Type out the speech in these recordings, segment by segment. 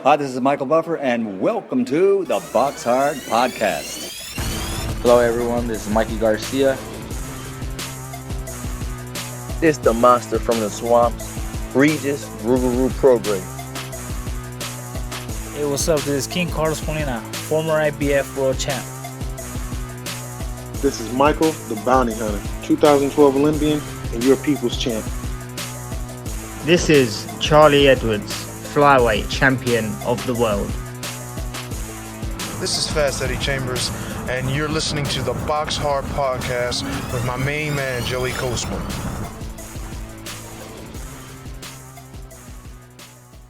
Hi, this is Michael Buffer, and welcome to the BoxHard Podcast. Hello, everyone. This is Mikey Garcia. It's the monster from the swamps, Regis Rougarou Prograis. Hey, what's up? This is King Carlos Molina, former IBF world champ. This is Michael, the Bounty Hunter, 2012 Olympian and your people's champ. This is Charlie Edwards, flyweight champion of the world. This is Fast Eddie Chambers, and you're listening to the BoxHard Podcast with my main man, Joey Coastman.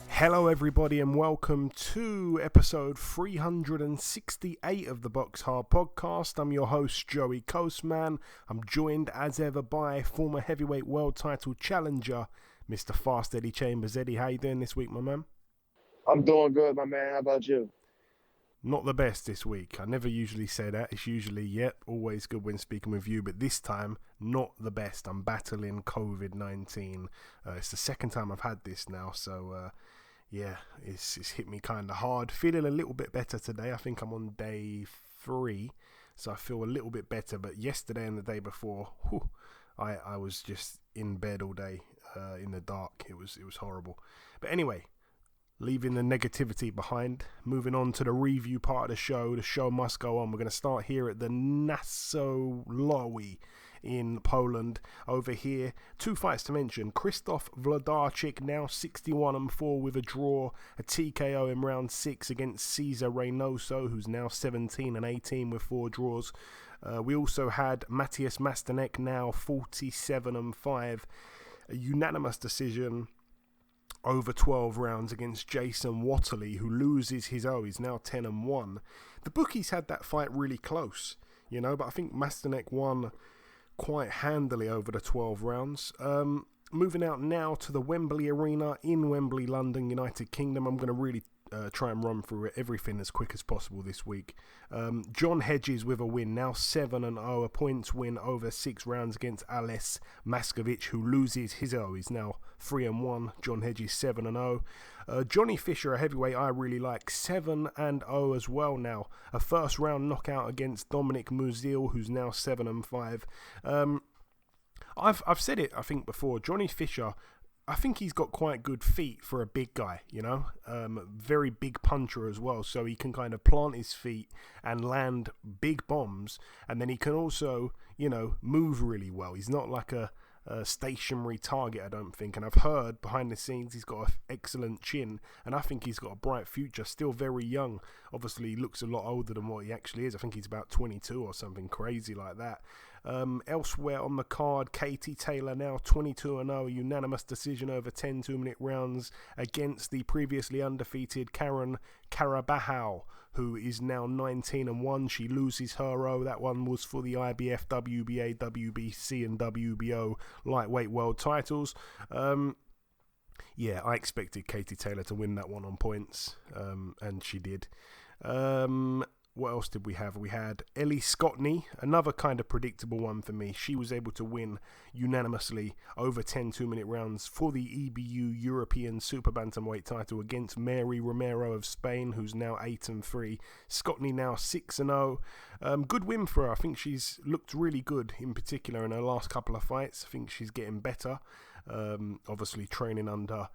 Hello everybody and welcome to episode 368 of the BoxHard Podcast. I'm your host Joey Coastman. I'm joined as ever by former heavyweight world title challenger Mr. Fast Eddie Chambers. Eddie, how you doing this week, my man? I'm doing good, my man. How about you? Not the best this week. I never usually say that. It's usually, always good when speaking with you, but this time, not the best. I'm battling COVID-19. It's the second time I've had this now, so it's hit me kind of hard. Feeling a little bit better today. I think I'm on day 3, so I feel a little bit better. But yesterday and the day before, I was just in bed all day in the dark. It was horrible. But anyway, leaving the negativity behind, moving on to the review part of the show. The show must go on. We're going to start here at the Nassau in Poland. Over here, 2 fights to mention. Krzysztof Wlodarczyk, now 61-4 with a draw, a TKO in round 6 against Cesar Reynoso, who's now 17-18 with 4 draws. We also had Matthias Mastanek, now 47-5, a unanimous decision over 12 rounds against Jason Watterly, who loses his He's now 10-1. The bookies had that fight really close, but I think Mastanek won quite handily over the 12 rounds. Moving out now to the Wembley Arena in Wembley, London, United Kingdom. I'm going to really try and run through everything as quick as possible this week. John Hedges with a win, now 7-0, a points win over 6 rounds against Ales Maskovich, who loses his He's now 3-1. John Hedges 7-0. Johnny Fisher, a heavyweight I really like, 7-0 as well now. A first round knockout against Dominic Musil, who's now 7-5. I've said it, I think, before. Johnny Fisher, I think he's got quite good feet for a big guy, very big puncher as well. So he can kind of plant his feet and land big bombs. And then he can also, move really well. He's not like a stationary target, I don't think. And I've heard behind the scenes he's got an excellent chin, and I think he's got a bright future. Still very young. Obviously he looks a lot older than what he actually is. I think he's about 22 or something crazy like that. Elsewhere on the card, Katie Taylor, now 22-0, unanimous decision over 10 2-minute rounds against the previously undefeated Karen Karabahau, who is now 19-1. She loses her That one was for the IBF, WBA, WBC and WBO lightweight world titles. I expected Katie Taylor to win that one on points, and she did. What else did we have? We had Ellie Scottney, another kind of predictable one for me. She was able to win unanimously over 10 2-minute rounds for the EBU European Super Bantamweight title against Mary Romero of Spain, who's now 8-3. Scottney now 6-0. Good win for her. I think she's looked really good, in particular in her last couple of fights. I think she's getting better. Obviously training under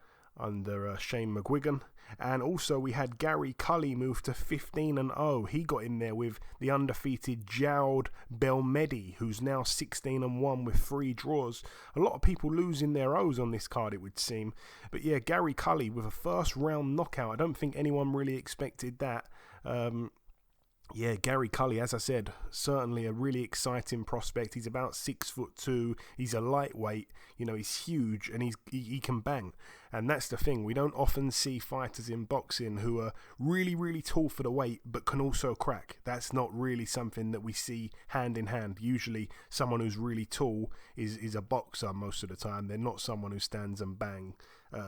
Shane McGuigan. And also we had Gary Cully move to 15-0. He got in there with the undefeated Jaude Belmedi, who's now 16-1 with 3 draws. A lot of people losing their O's on this card, it would seem. But yeah, Gary Cully with a first round knockout. I don't think anyone really expected that. Gary Cully, as I said, certainly a really exciting prospect. He's about 6'2". He's a lightweight. He's huge and he can bang. And that's the thing. We don't often see fighters in boxing who are really, really tall for the weight, but can also crack. That's not really something that we see hand in hand. Usually someone who's really tall is a boxer most of the time. They're not someone who stands and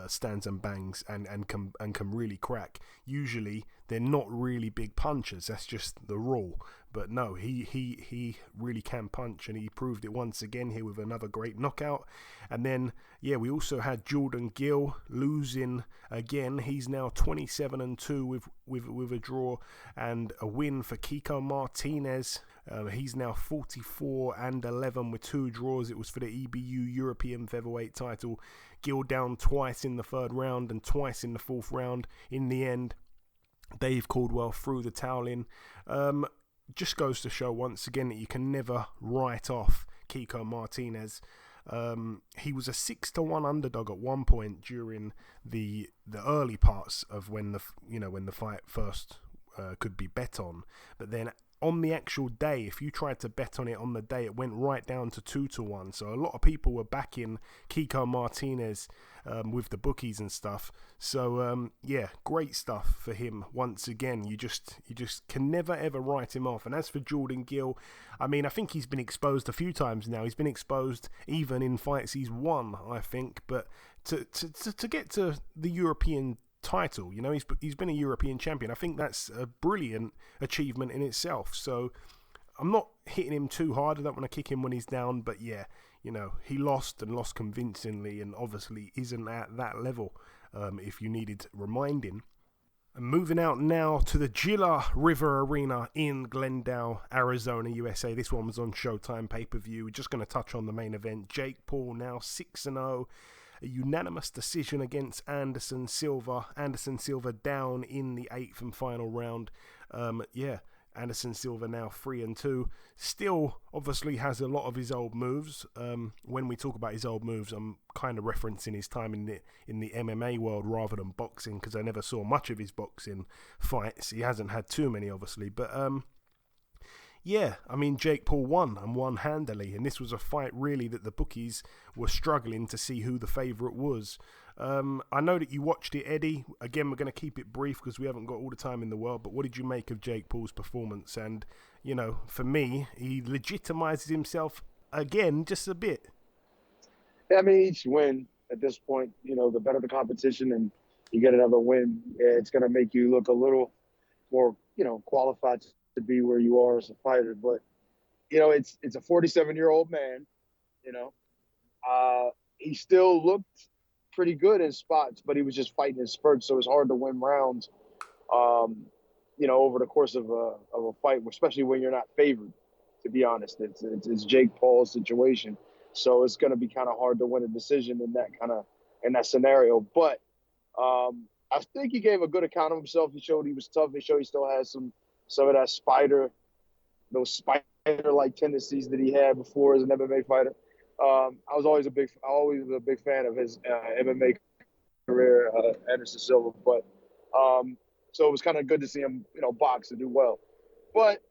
stands and bangs and can really crack. Usually they're not really big punchers. That's just the rule. But no, he really can punch, and he proved it once again here with another great knockout. And then we also had Jordan Gill losing again. He's now 27-2 with a draw and a win for Kiko Martinez. He's now 44-11 with 2 draws. It was for the EBU European featherweight title. Gill down twice in the 3rd round and twice in the 4th round. In the end, Dave Caldwell threw the towel in. Just goes to show once again that you can never write off Kiko Martinez. He was a 6-1 underdog at one point during the early parts of when the fight first could be bet on, but then on the actual day, if you tried to bet on it on the day, it went right down to 2-1. So a lot of people were backing Kiko Martinez with the bookies and stuff. So great stuff for him once again. You just can never ever write him off. And as for Jordan Gill, I mean, I think he's been exposed a few times now. He's been exposed even in fights he's won, I think. But to get to the European title, he's been a European champion. I think that's a brilliant achievement in itself. So I'm not hitting him too hard. I don't want to kick him when he's down, but he lost convincingly, and obviously isn't at that level if you needed reminding. And moving out now to the Gila River Arena in Glendale, Arizona, USA. This one was on Showtime pay-per-view. We're just going to touch on the main event. Jake Paul now 6-0. A unanimous decision against Anderson Silva. Anderson Silva down in the 8th and final round. Anderson Silva now 3-2. Still, obviously, has a lot of his old moves. When we talk about his old moves, I'm kind of referencing his time in the MMA world rather than boxing, because I never saw much of his boxing fights. He hasn't had too many, obviously, but Jake Paul won handily, and this was a fight really that the bookies were struggling to see who the favourite was. I know that you watched it, Eddie. Again, we're going to keep it brief because we haven't got all the time in the world, but what did you make of Jake Paul's performance? And, for me, he legitimises himself again just a bit. Yeah, I mean, each win at this point, the better the competition and you get another win, it's going to make you look a little more, qualified to be where you are as a fighter. But it's a 47-year-old man. He still looked pretty good in spots, but he was just fighting in spurts, so it's hard to win rounds over the course of a fight, especially when you're not favored, to be honest. It's Jake Paul's situation, so it's going to be kind of hard to win a decision in that scenario. But I think he gave a good account of himself. He showed he was tough. He showed he still has some of that those spider-like tendencies that he had before as an MMA fighter. I was always a big fan of his MMA career, Anderson Silva. But so it was kind of good to see him, box and do well. But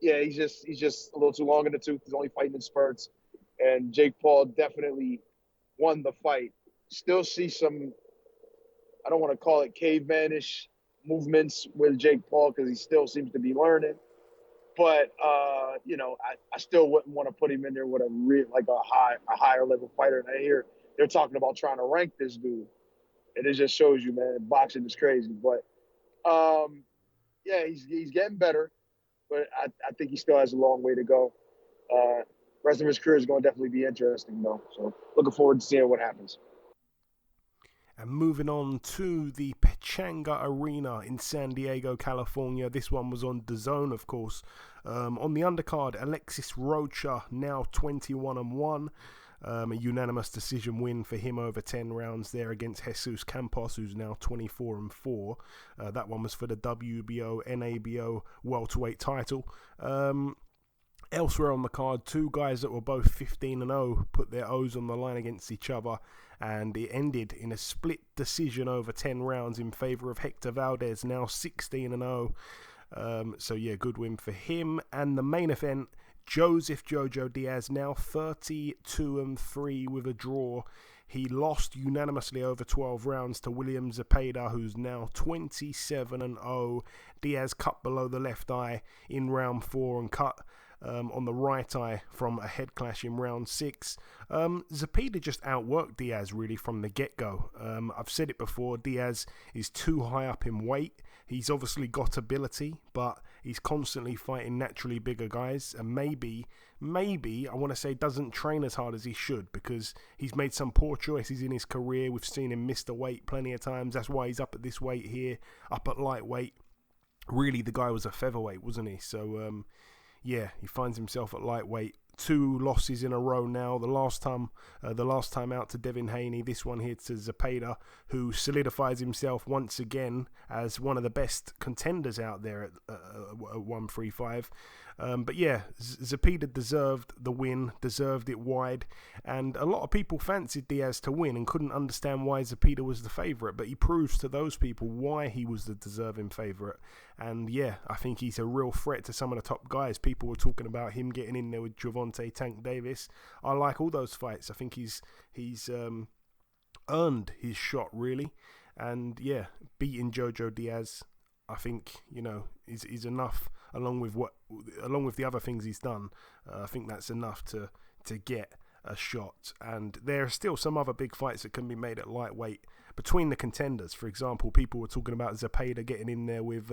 he's just a little too long in the tooth. He's only fighting in spurts, and Jake Paul definitely won the fight. Still see some, I don't want to call it cavemanish movements with Jake Paul because he still seems to be learning. But I still wouldn't want to put him in there with a higher level fighter. And I hear they're talking about trying to rank this dude, and it just shows you, man, boxing is crazy. But he's getting better, but I think he still has a long way to go. Rest of his career is going to definitely be interesting, though. So looking forward to seeing what happens. And moving on to the Pechanga Arena in San Diego, California. This one was on DAZN, of course. On the undercard, Alexis Rocha, now 21-1. A unanimous decision win for him over 10 rounds there against Jesus Campos, who's now 24-4. That one was for the WBO, NABO welterweight title. Elsewhere on the card, two guys that were both 15-0 put their O's on the line against each other, and it ended in a split decision over 10 rounds in favour of Hector Valdez, now 16-0. Good win for him. And the main event, Joseph Jojo Diaz, now 32-3 with a draw. He lost unanimously over 12 rounds to William Zepeda, who's now 27-0. Diaz cut below the left eye in round 4 and cut on the right eye from a head clash in round 6. Zepeda just outworked Diaz really from the get-go. I've said it before, Diaz is too high up in weight. He's obviously got ability, but he's constantly fighting naturally bigger guys, and maybe, I want to say, doesn't train as hard as he should, because he's made some poor choices in his career. We've seen him miss the weight plenty of times. That's why he's up at this weight here, up at lightweight. Really, the guy was a featherweight, wasn't he? So, yeah, he finds himself at lightweight. 2 losses in a row now. The last time out to Devin Haney, this one here to Zepeda, who solidifies himself once again as one of the best contenders out there at 135. But yeah, Zepeda deserved the win, deserved it wide, and a lot of people fancied Diaz to win and couldn't understand why Zepeda was the favourite, but he proves to those people why he was the deserving favourite. And yeah, I think he's a real threat to some of the top guys. People were talking about him getting in there with Gervonta Tank Davis. I like all those fights. I think he's earned his shot, really. And yeah, beating Jojo Diaz, I think, is enough, along with the other things he's done. I think that's enough to get a shot. And there are still some other big fights that can be made at lightweight between the contenders. For example, people were talking about Zepeda getting in there with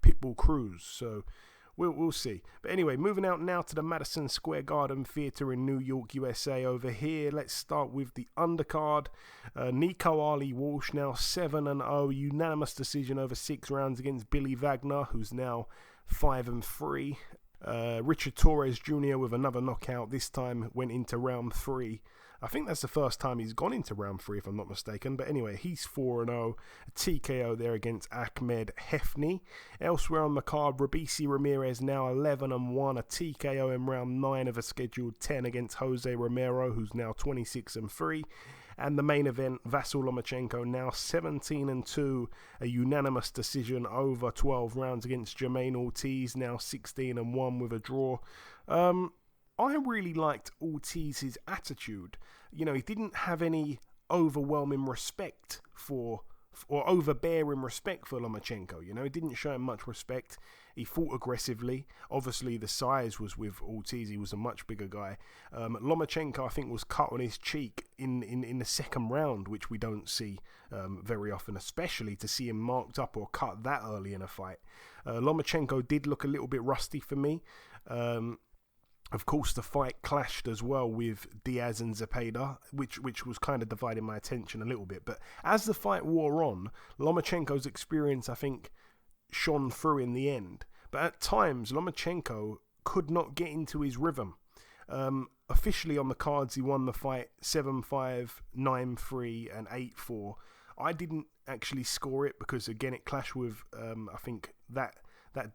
Pitbull Cruz. So we'll see. But anyway, moving out now to the Madison Square Garden Theatre in New York, USA. Over here, let's start with the undercard. Nico Ali Walsh now 7-0, unanimous decision over 6 rounds against Billy Wagner, who's now 5-3. Richard Torres Jr. with another knockout. This time went into round 3. I think that's the first time he's gone into round 3, if I'm not mistaken. But anyway, he's 4-0. A TKO there against Ahmed Hefny. Elsewhere on the card, Rabisi Ramirez now 11-1. A TKO in round 9 of a scheduled 10 against Jose Romero, who's now 26-3. And the main event, Vasyl Lomachenko now 17-2. A unanimous decision over 12 rounds against Jermaine Ortiz, now 16-1 with a draw. I really liked Ortiz's attitude. He didn't have any overwhelming respect or overbearing respect for Lomachenko. He didn't show him much respect. He fought aggressively. Obviously, the size was with Ortiz. He was a much bigger guy. Lomachenko, I think, was cut on his cheek in the second round, which we don't see very often, especially to see him marked up or cut that early in a fight. Lomachenko did look a little bit rusty for me. Of course, the fight clashed as well with Diaz and Zepeda, which was kind of dividing my attention a little bit. But as the fight wore on, Lomachenko's experience, I think, shone through in the end. But at times, Lomachenko could not get into his rhythm. Officially on the cards, he won the fight 7-5, 9-3, and 8-4. I didn't actually score it because, again, it clashed with, I think, that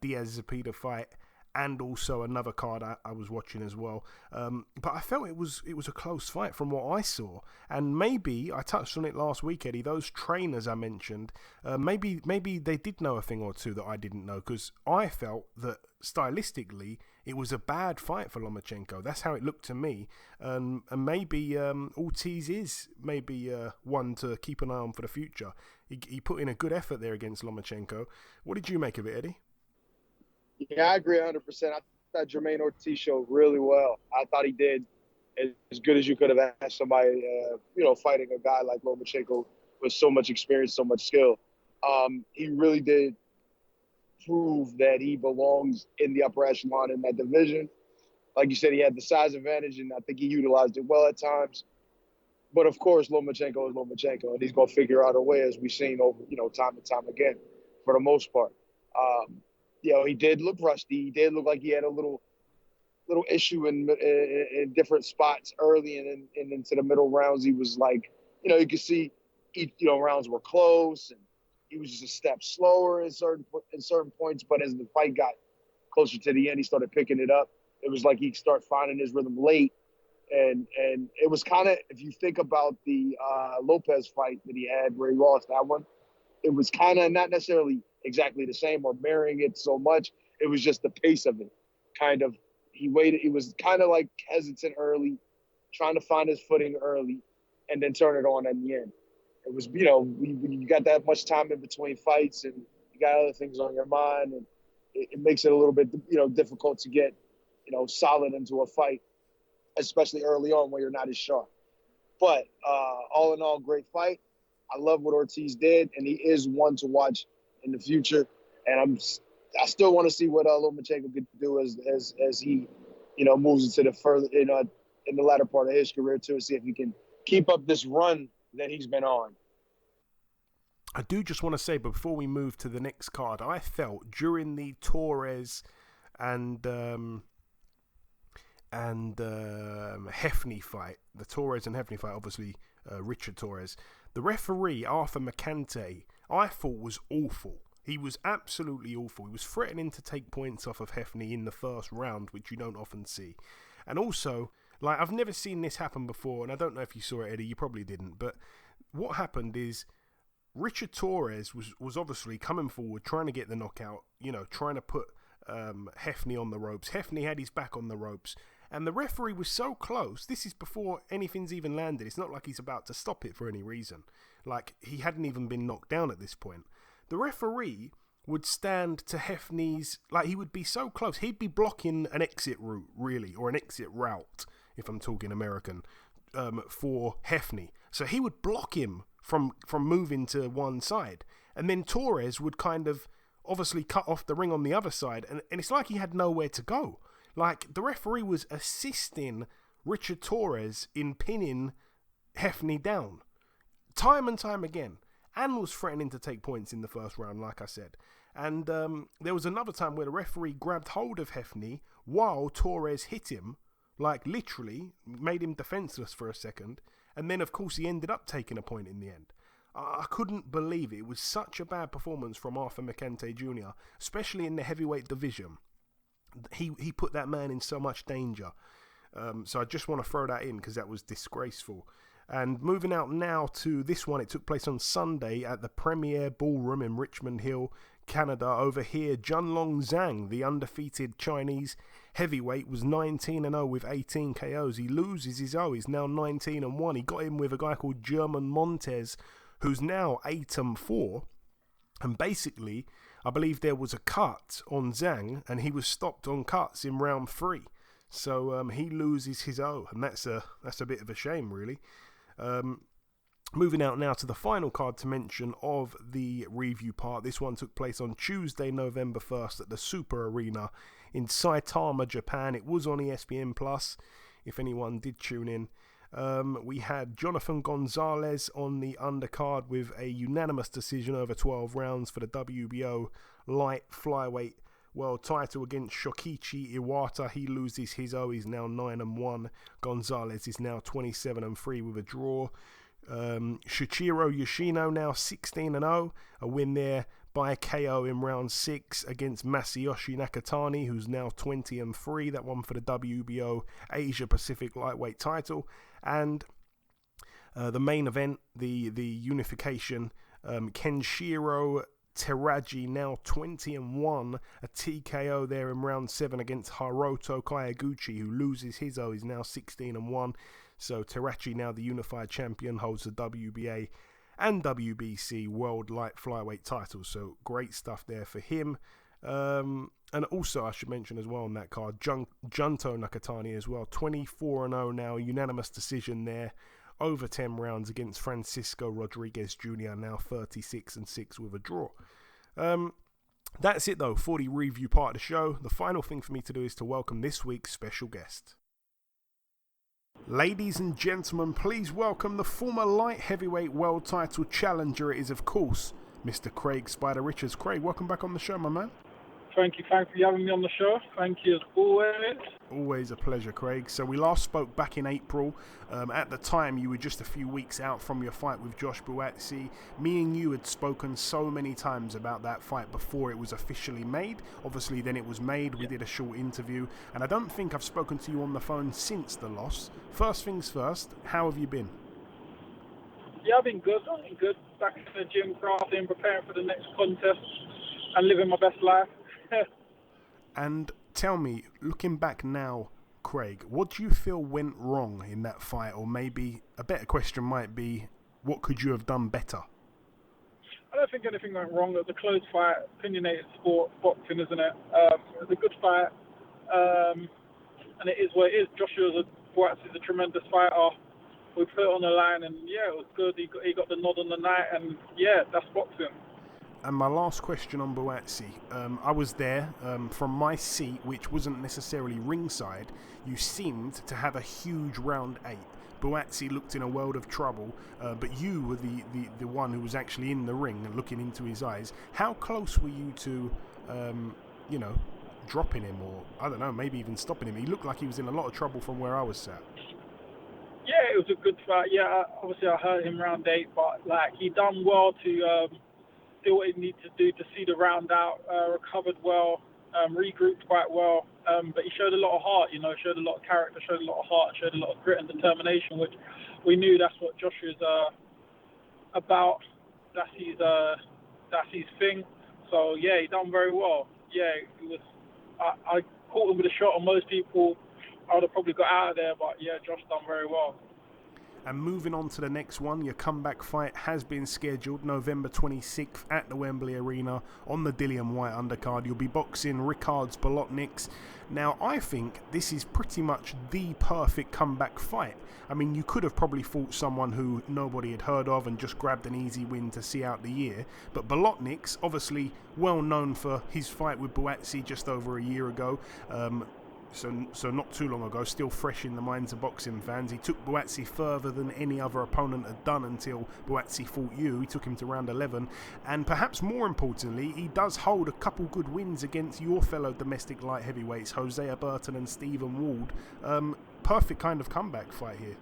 Diaz-Zepeda fight, and also another card I was watching as well. But I felt it was a close fight from what I saw. And maybe, I touched on it last week, Eddie, those trainers I mentioned, maybe they did know a thing or two that I didn't know, because I felt that stylistically it was a bad fight for Lomachenko. That's how it looked to me. And maybe Ortiz is maybe one to keep an eye on for the future. He put in a good effort there against Lomachenko. What did you make of it, Eddie? Yeah, I agree 100%. I thought Jermaine Ortiz showed really well. I thought he did as good as you could have asked somebody, fighting a guy like Lomachenko with so much experience, so much skill. He really did prove that he belongs in the upper echelon in that division. Like you said, he had the size advantage, and I think he utilized it well at times. But, of course, Lomachenko is Lomachenko, and he's going to figure out a way, as we've seen over, time and time again, for the most part. He did look rusty. He did look like he had a little issue in different spots early and into the middle rounds. He was like, you could see, rounds were close, and he was just a step slower in certain points. But as the fight got closer to the end, he started picking it up. It was like he started finding his rhythm late, and it was kind of, if you think about the Lopez fight that he had where he lost that one, it was kind of not necessarily exactly the same or mirroring it so much. It was just the pace of it. Kind of, he waited. He was kind of like hesitant early, trying to find his footing early, and then turn it on in the end. It was, you got that much time in between fights, and you got other things on your mind, and it makes it a little bit, difficult to get solid into a fight, especially early on when you're not as sharp. But all in all, great fight. I love what Ortiz did, and he is one to watch in the future. And I still want to see what Lomachenko could do as he, moves into the further, in the latter part of his career too, and see if he can keep up this run that he's been on. I do just want to say, before we move to the next card, I felt during the Torres and Hefney fight, the Torres and Hefney fight, obviously Richard Torres, the referee, Arthur Mercante, I thought was awful. He was absolutely awful. He was threatening to take points off of Hefney in the first round, which you don't often see. And also, I've never seen this happen before, and I don't know if you saw it, Eddie, you probably didn't, but what happened is Richard Torres was obviously coming forward, trying to get the knockout, trying to put Hefney on the ropes. Hefney had his back on the ropes, and the referee was so close. This is before anything's even landed. It's not like he's about to stop it for any reason. He hadn't even been knocked down at this point. The referee would stand to Hefney's, he would be so close. He'd be blocking an exit route, really, or an exit route, if I'm talking American, for Hefney. So he would block him from moving to one side. And then Torres would kind of obviously cut off the ring on the other side. And it's like he had nowhere to go. The referee was assisting Richard Torres in pinning Hefney down. Time and time again. And was threatening to take points in the first round, like I said. And there was another time where the referee grabbed hold of Hefney while Torres hit him, literally made him defenseless for a second. And then, of course, he ended up taking a point in the end. I couldn't believe it. It was such a bad performance from Arthur Mercante Jr., especially in the heavyweight division. He put that man in so much danger. So I just want to throw that in because that was disgraceful. And moving out now to this one, it took place on Sunday at the Premier Ballroom in Richmond Hill, Canada. Over here, Junlong Zhang, the undefeated Chinese heavyweight, was 19-0 with 18 KOs. He loses his He's now 19-1. He got in with a guy called German Montez, who's now 8-4. And basically, I believe there was a cut on Zhang, and he was stopped on cuts in round 3. So he loses his and that's a bit of a shame, really. Moving out now to the final card to mention of the review part. This one took place on Tuesday, November 1st at the Super Arena in Saitama, Japan. It was on ESPN Plus, if anyone did tune in. We had Jonathan Gonzalez on the undercard with a unanimous decision over 12 rounds for the WBO light flyweight world title against Shokichi Iwata. He loses his He's now 9-1. Gonzalez is now 27-3 with a draw. Shuichiro Yoshino now 16-0. A win there by KO in round 6 against Masayoshi Nakatani, who's now 20-3. That one for the WBO Asia Pacific lightweight title. And the main event, the unification, Kenshiro Teraji now 20-1, a TKO there in round 7 against Hiroto Kayaguchi, who loses his He's now 16-1. So Teraji, now the unified champion, holds the WBA and WBC world light flyweight titles. So great stuff there for him. And also I should mention as well on that card, Junto Nakatani as well, 24-0 now, unanimous decision there. Over 10 rounds against Francisco Rodriguez Jr., now 36-6 with a draw. That's it though for the review part of the show. The final thing for me to do is to welcome this week's special guest. Ladies and gentlemen, please welcome the former light heavyweight world title challenger. It is, of course, Mr. Craig Spider Richards. Craig, welcome back on the show, my man. Thank you for having me on the show. Thank you as always. Always a pleasure, Craig. So we last spoke back in April. At the time, you were just a few weeks out from your fight with Josh Buatsi. Me and you had spoken so many times about that fight before it was officially made. Obviously, then it was made. We did a short interview. And I don't think I've spoken to you on the phone since the loss. First things first, how have you been? Yeah, I've been good. Back in the gym, crafting, preparing for the next contest and living my best life. And tell me, looking back now, Craig, what do you feel went wrong in that fight? Or maybe a better question might be, what could you have done better? I don't think anything went wrong. It was a close fight, opinionated sport, boxing, isn't it? It was a good fight. and it is what it is. Joshua Buatsi is a tremendous fighter. We put it on the line, and yeah, it was good. He got the nod on the night, and yeah, that's boxing. And my last question on Buatsi. I was there from my seat, which wasn't necessarily ringside. You seemed to have a huge round 8. Buatsi looked in a world of trouble, but you were the one who was actually in the ring and looking into his eyes. How close were you to, dropping him, or I don't know, maybe even stopping him? He looked like he was in a lot of trouble from where I was sat. Yeah, it was a good fight. Yeah, obviously I heard him round 8, but like he done well to do what he needed to do to see the round out. Recovered well, regrouped quite well, but he showed a lot of heart. Showed a lot of character, showed a lot of heart, showed a lot of grit and determination, which we knew that's what Joshua's about. That's his thing. So yeah, he done very well. Yeah, it was. I caught him with a shot on most people. I would have probably got out of there, but yeah, Josh done very well. And moving on to the next one, your comeback fight has been scheduled November 26th at the Wembley Arena on the Dillian White undercard. You'll be boxing Ricards Bolotniks. Now, I think this is pretty much the perfect comeback fight. I mean, you could have probably fought someone who nobody had heard of and just grabbed an easy win to see out the year. But Bolotniks, obviously well known for his fight with Buatsi just over a year ago. So not too long ago, still fresh in the minds of boxing fans. He took Buatsi further than any other opponent had done until Buatsi fought you. He took him to round 11. And perhaps more importantly, he does hold a couple good wins against your fellow domestic light heavyweights, Hosea Burton and Stephen Ward. Perfect kind of comeback fight here.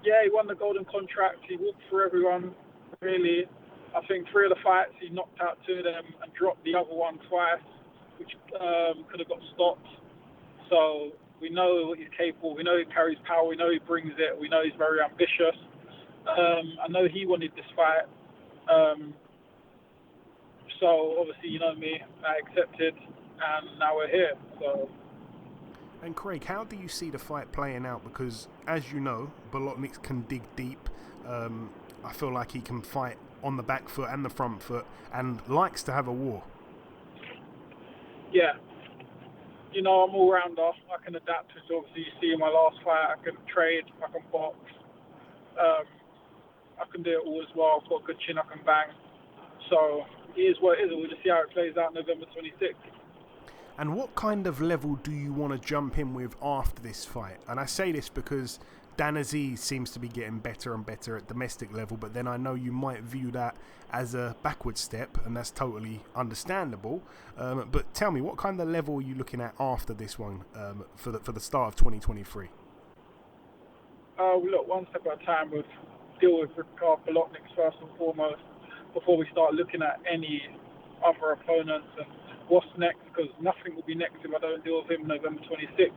Yeah, he won the golden contract. He walked for everyone, really. I think 3 of the fights, he knocked out 2 of them and dropped the other one twice, which could have got stopped. So we know what he's capable. We know he carries power. We know he brings it. We know he's very ambitious. I know he wanted this fight. So obviously, you know me, I accepted, and now we're here. So. And Craig, how do you see the fight playing out? Because as you know, Bolotniks can dig deep. I feel like he can fight on the back foot and the front foot, and likes to have a war. Yeah. I'm all-rounder. I can adapt to it. Obviously, you see in my last fight, I can trade, I can box. I can do it all as well. I've got a good chin, I can bang. So, it is what it is. We'll just see how it plays out November 26th. And what kind of level do you want to jump in with after this fight? And I say this because Dan Aziz seems to be getting better and better at domestic level, but then I know you might view that as a backward step, and that's totally understandable. But tell me, what kind of level are you looking at after this one for the start of 2023? Look, one step at a time. We'll deal with Ricards Bolotniks first and foremost before we start looking at any other opponents and what's next, because nothing will be next if I don't deal with him November 26th.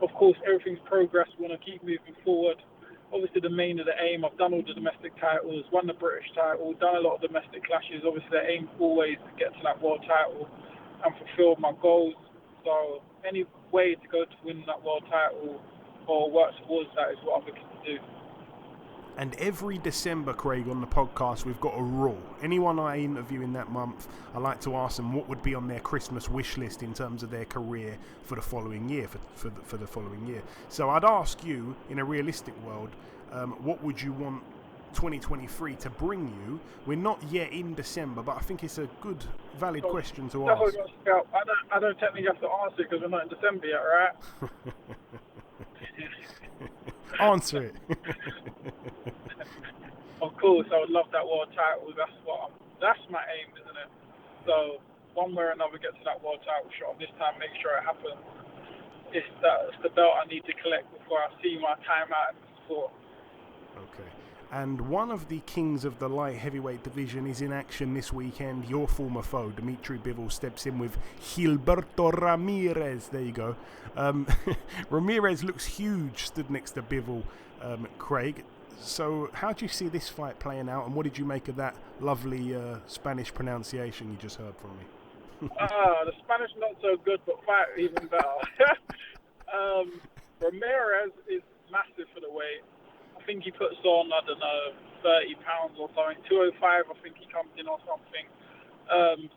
Of course, everything's progress. We want to keep moving forward. Obviously, the main of the aim, I've done all the domestic titles, won the British title, done a lot of domestic clashes. Obviously, the aim always to get to that world title and fulfill my goals. So any way to go to win that world title or work towards that is what I'm looking to do. And every December, Craig, on the podcast, we've got a rule. Anyone I interview in that month, I like to ask them what would be on their Christmas wish list in terms of their career for the following year. For the following year. So I'd ask you, in a realistic world, what would you want 2023 to bring you? We're not yet in December, but I think it's a good, valid question to ask. I don't technically have to answer it because we're not in December yet, right? Answer it. Of course, I would love that world title. That's my aim, isn't it? So one way or another, get to that world title shot. This time, make sure it happens. It's the belt I need to collect before I see my time out in the sport. Okay. And one of the kings of the light heavyweight division is in action this weekend. Your former foe, Dimitri Bivol, steps in with Gilberto Ramirez. There you go. Ramirez looks huge, stood next to Bivol, Craig. So how do you see this fight playing out, and what did you make of that lovely Spanish pronunciation you just heard from me? The Spanish not so good, but fight even better. Ramirez is massive for the weight. I think he puts on, 30 pounds or something. 205, I think he comes in or something.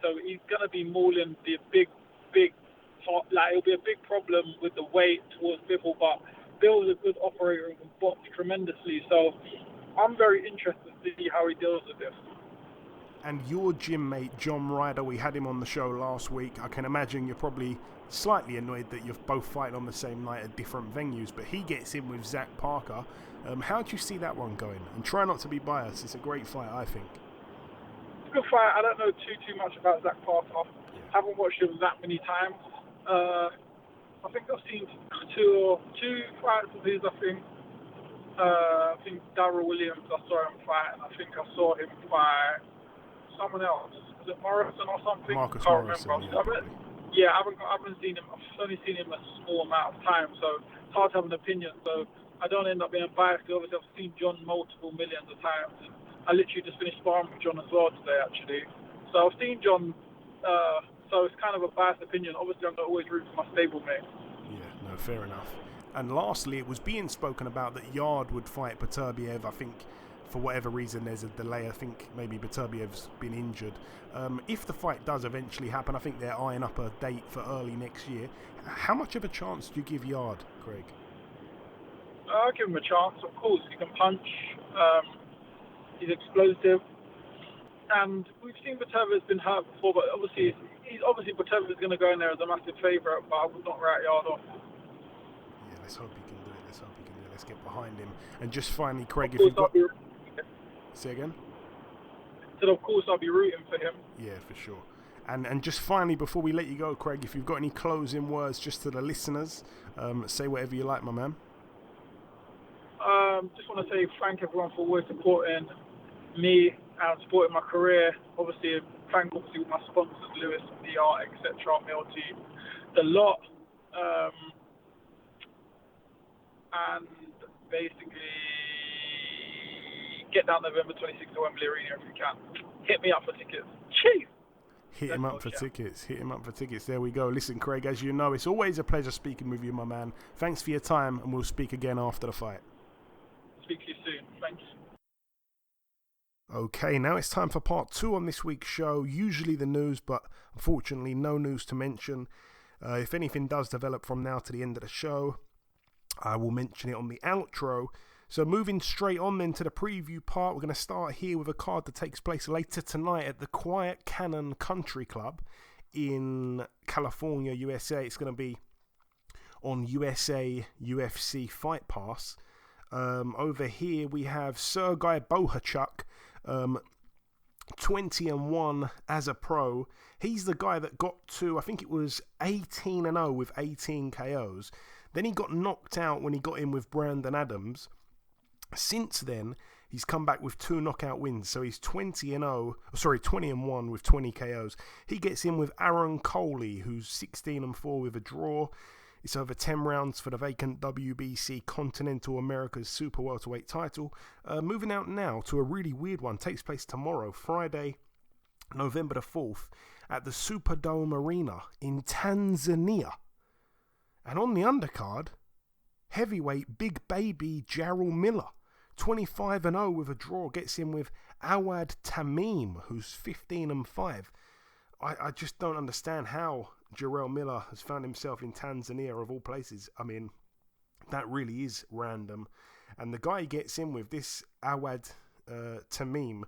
So he's going to be mauling the big like it'll be a big problem with the weight towards Bivol, but Bill's a good operator and can box tremendously. So I'm very interested to see how he deals with this. And your gym mate, John Ryder, we had him on the show last week. I can imagine you're probably slightly annoyed that you're both fighting on the same night at different venues, but he gets in with Zach Parker. How do you see that one going? And try not to be biased. It's a great fight, I think. It's a good fight. I don't know too much about Zach Parker. Haven't watched him that many times. I think I've seen two fights of his, I think Darryl Williams, I saw him fight, and I think I saw him fight someone else. Was it Morrison or something? Marcus I can't Morrison, remember. I haven't seen him. I've only seen him a small amount of time, so it's hard to have an opinion. So I don't end up being biased. Obviously, I've seen John multiple millions of times. And I literally just finished sparring with John as well today, actually. So I've seen John. So it's kind of a biased opinion. Obviously, I'm not always root for my stablemate. Yeah, no, fair enough. And lastly, it was being spoken about that Yarde would fight Beterbiev. I think for whatever reason there's a delay. I think maybe Beterbiev's been injured. If the fight does eventually happen, I think they're eyeing up a date for early next year. How much of a chance do you give Yarde, Craig? I'll give him a chance, of course. He can punch. He's explosive. And we've seen Beterbiev's been hurt before, but obviously Beterbiev is going to go in there as a massive favourite, but I would not write Yarde off. Yeah, let's hope he can do it. Let's get behind him. And just finally, Craig, say again? Of course I'll be rooting for him. Yeah, for sure. And just finally, before we let you go, Craig, if you've got any closing words just to the listeners, say whatever you like, my man. Just want to say thank everyone for always supporting me and supporting my career. Obviously, thank with my sponsors, Lewis, DR, etc., Mail Team, the lot. And basically, get down November 26th to Wembley Arena if you can. Hit me up for tickets. Cheers! Hit him up for tickets. There we go. Listen, Craig, as you know, it's always a pleasure speaking with you, my man. Thanks for your time, and we'll speak again after the fight. Speak to you soon. Thanks. Okay, now it's time for part 2 on this week's show. Usually the news, but unfortunately no news to mention. If anything does develop from now to the end of the show, I will mention it on the outro. So moving straight on then to the preview part, we're going to start here with a card that takes place later tonight at the Quiet Cannon Country Club in California, USA. It's going to be on USA UFC Fight Pass. Over here we have Sergei Bohachuk, 20-1 as a pro. He's the guy that got to, I think it was 18-0 with 18 KOs. Then he got knocked out when he got in with Brandon Adams. Since then, he's come back with 2 knockout wins. So he's 20-1 with 20 KOs. He gets in with Aaron Coley, who's 16-4 with a draw. It's over 10 rounds for the vacant WBC Continental America's Super Welterweight title. Moving out now to a really weird one. Takes place tomorrow, Friday, November the 4th, at the Superdome Arena in Tanzania. And on the undercard, heavyweight big baby Jarrell Miller, 25-0 with a draw, gets in with Awad Tamim, who's 15-5. I just don't understand how Jarrell Miller has found himself in Tanzania of all places. I mean, that really is random. And the guy he gets in with, this Awad Tamim,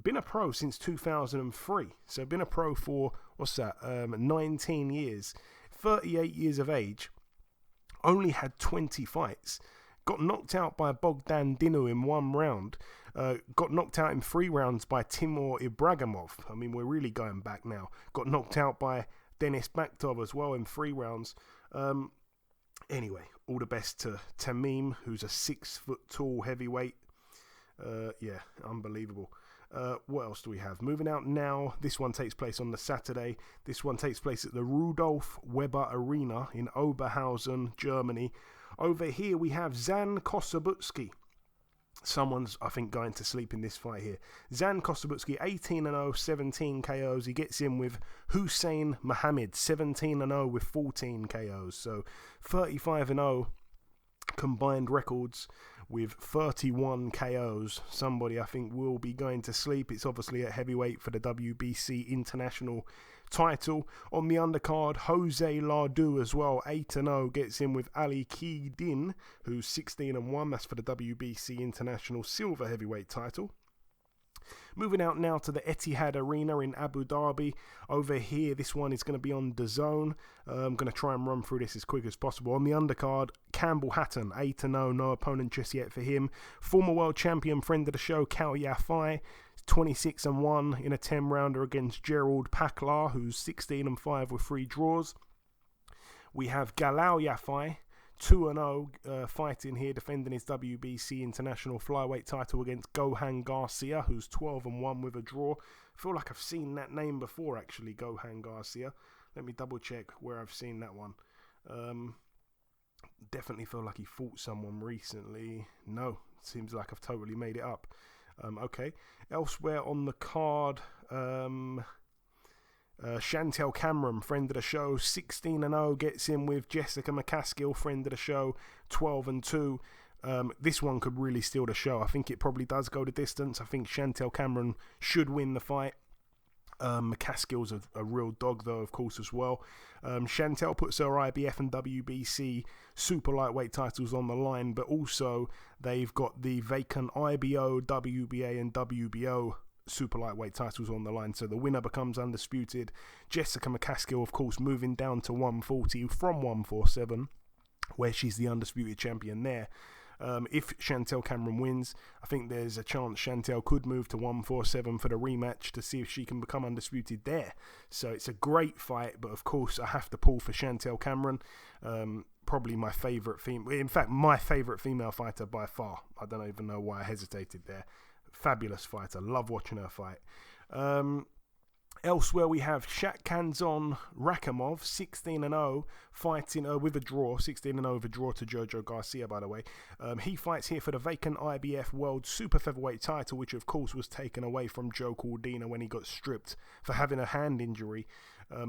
been a pro since 2003. So been a pro for, 19 years. 38 years of age. Only had 20 fights. Got knocked out by Bogdan Dinu in 1 round. Got knocked out in 3 rounds by Timur Ibragimov. I mean, we're really going back now. Got knocked out by Denis Bakhtov as well in 3 rounds. Anyway, all the best to Tamim, who's a 6-foot tall heavyweight. Yeah, unbelievable. What else do we have? Moving out now, this one takes place on the Saturday. This one takes place at the Rudolf Weber Arena in Oberhausen, Germany. Over here we have Zan Kosabutski. Someone's, I think, going to sleep in this fight here. Zan Kosabutski, 18-0, 17 KOs. He gets in with Hussein Mohammed, 17-0 with 14 KOs. So 35-0 combined records with 31 KOs. Somebody I think will be going to sleep. It's obviously at heavyweight for the WBC International title. On the undercard, Jose Lardu as well, 8-0, gets in with Ali Keedin, who's 16-1. That's for the WBC International Silver Heavyweight title. Moving out now to the Etihad Arena in Abu Dhabi. Over here, this one is going to be on DAZN. I'm going to try and run through this as quick as possible. On the undercard, Campbell Hatton, 8-0, no opponent just yet for him. Former world champion, friend of the show, Cao Yafai, 26-1 in a 10-rounder against Gerald Paklar, who's 16-5 with 3 draws. We have Galal Yafai, 2-0, fighting here, defending his WBC International Flyweight title against Gohan Garcia, who's 12-1 with a draw. I feel like I've seen that name before, actually, Gohan Garcia. Let me double check where I've seen that one. Definitely feel like he fought someone recently. No, seems like I've totally made it up. Okay, elsewhere on the card, Chantel Cameron, friend of the show, 16-0, gets in with Jessica McCaskill, friend of the show, 12-2. This one could really steal the show. I think it probably does go the distance. I think Chantel Cameron should win the fight. McCaskill's a real dog, though, of course, as well. Chantel puts her IBF and WBC super lightweight titles on the line, but also they've got the vacant IBO, WBA, and WBO super lightweight titles on the line, so the winner becomes undisputed. Jessica McCaskill, of course, moving down to 140 from 147, where she's the undisputed champion there. If Chantel Cameron wins, I think there's a chance Chantel could move to 147 for the rematch to see if she can become undisputed there. So it's a great fight, but of course I have to pull for Chantel Cameron. Probably my favourite female, in fact my favourite female fighter by far. I don't even know why I hesitated there. Fabulous fighter, love watching her fight. Elsewhere we have Shakhanzon Rakhimov, 16-0, fighting with a draw, 16-0 with a draw to Jojo Garcia, by the way. He fights here for the vacant IBF World Super Featherweight title, which of course was taken away from Joe Cordina when he got stripped for having a hand injury.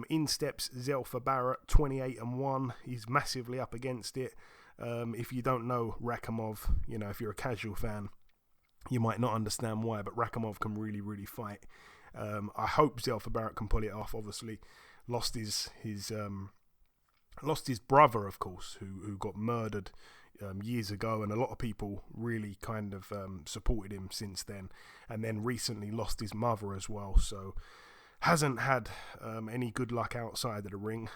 In steps Zelfa Barrett, 28-1. He's massively up against it. If you don't know Rakhimov, you know, if you're a casual fan, you might not understand why, but Rakhimov can really, really fight. I hope Zelfa Barrett can pull it off. Obviously, lost his brother, of course, who got murdered years ago, and a lot of people really kind of supported him since then. And then recently lost his mother as well, so hasn't had any good luck outside of the ring.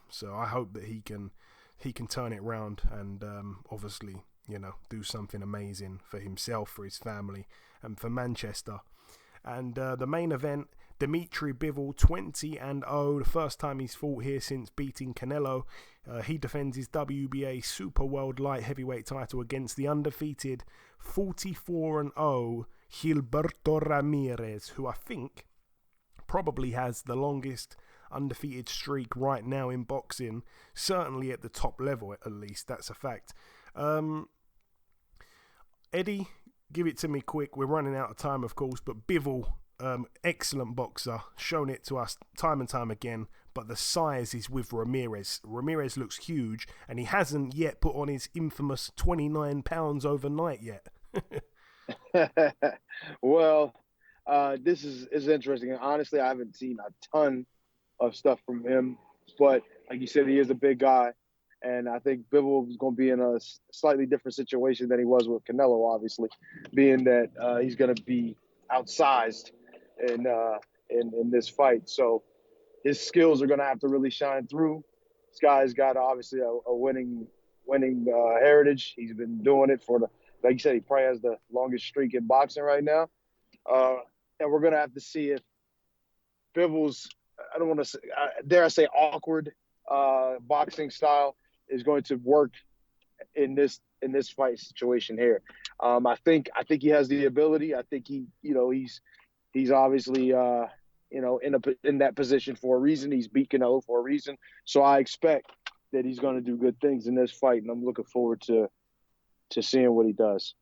So I hope that he can turn it around and obviously, you know, do something amazing for himself, for his family, and for Manchester. And the main event, Dimitri Bivol, 20-0, the first time he's fought here since beating Canelo. He defends his WBA Super World Light Heavyweight title against the undefeated 44-0 Gilberto Ramirez, who I think probably has the longest undefeated streak right now in boxing, certainly at the top level at least, that's a fact. Eddie, give it to me quick. We're running out of time, of course, but Bivol, excellent boxer, shown it to us time and time again, but the size is with Ramirez. Ramirez looks huge, and he hasn't yet put on his infamous 29 pounds overnight yet. Well, this is interesting. Honestly, I haven't seen a ton of stuff from him, but like you said, he is a big guy. And I think Bivol is going to be in a slightly different situation than he was with Canelo, obviously, being that he's going to be outsized in this fight. So his skills are going to have to really shine through. This guy's got obviously a winning heritage. He's been doing it like you said, he probably has the longest streak in boxing right now. And we're going to have to see if Bivol's, I don't want to say, dare I say, awkward boxing style is going to work in this fight situation here. I think he has the ability. I think he's obviously in that position for a reason. He's beat Canelo for a reason. So I expect that he's going to do good things in this fight, and I'm looking forward to seeing what he does.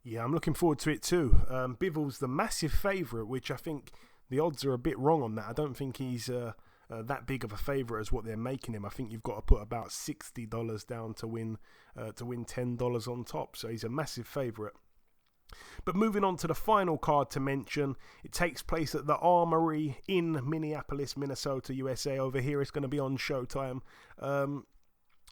Yeah, I'm looking forward to it too. Bivol's the massive favourite, which I think the odds are a bit wrong on that. I don't think he's a that big of a favourite as what they're making him. I think you've got to put about $60 down to win $10 on top. So he's a massive favourite. But moving on to the final card to mention, it takes place at the Armory in Minneapolis, Minnesota, USA. Over here, it's going to be on Showtime. A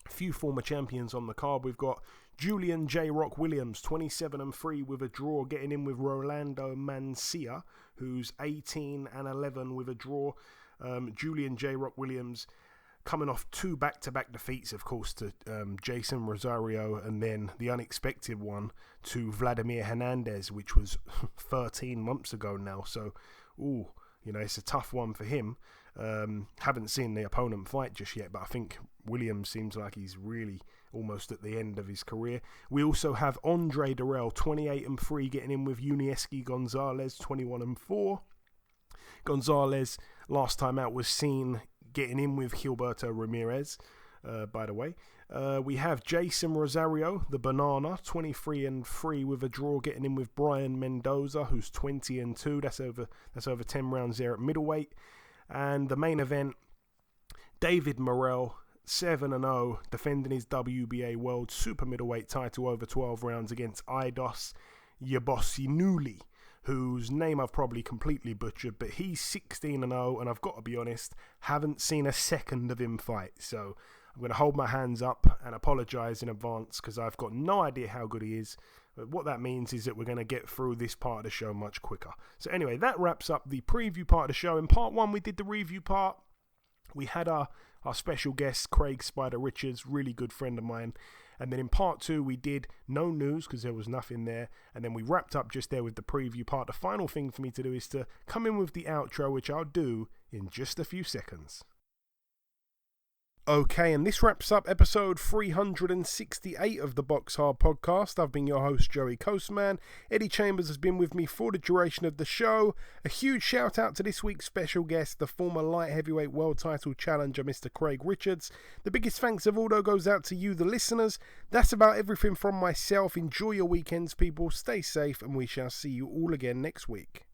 few former champions on the card. We've got Julian J. Rock Williams, 27-3 with a draw, getting in with Rolando Mancia, who's 18-11 with a draw. Julian J. Rock Williams coming off 2 back-to-back defeats, of course, to Jason Rosario, and then the unexpected one to Vladimir Hernandez, which was 13 months ago now. So, it's a tough one for him. Haven't seen the opponent fight just yet, but I think Williams seems like he's really almost at the end of his career. We also have Andre Durrell, 28-3, getting in with Unieski Gonzalez, 21-4. Gonzalez, last time out, was seen getting in with Gilberto Ramirez, by the way. We have Jason Rosario, the Banana, 23-3 with a draw, getting in with Brian Mendoza, who's 20-2. That's over 10 rounds there at middleweight. And the main event, David Morrell, 7-0, defending his WBA World Super Middleweight title over 12 rounds against Aidos Yabosinuli, whose name I've probably completely butchered, but he's 16-0, and I've got to be honest, haven't seen a second of him fight. So I'm going to hold my hands up and apologise in advance because I've got no idea how good he is. But what that means is that we're going to get through this part of the show much quicker. So anyway, that wraps up the preview part of the show. In part 1, we did the review part. We had our special guest, Craig Spider Richards, really good friend of mine. And then in part 2, we did no news because there was nothing there. And then we wrapped up just there with the preview part. The final thing for me to do is to come in with the outro, which I'll do in just a few seconds. Okay, and this wraps up episode 368 of the BoxHard Podcast. I've been your host, Joey Coastman. Eddie Chambers has been with me for the duration of the show. A huge shout out to this week's special guest, the former light heavyweight world title challenger, Mr. Craig Richards. The biggest thanks of all, though, goes out to you, the listeners. That's about everything from myself. Enjoy your weekends, people. Stay safe, and we shall see you all again next week.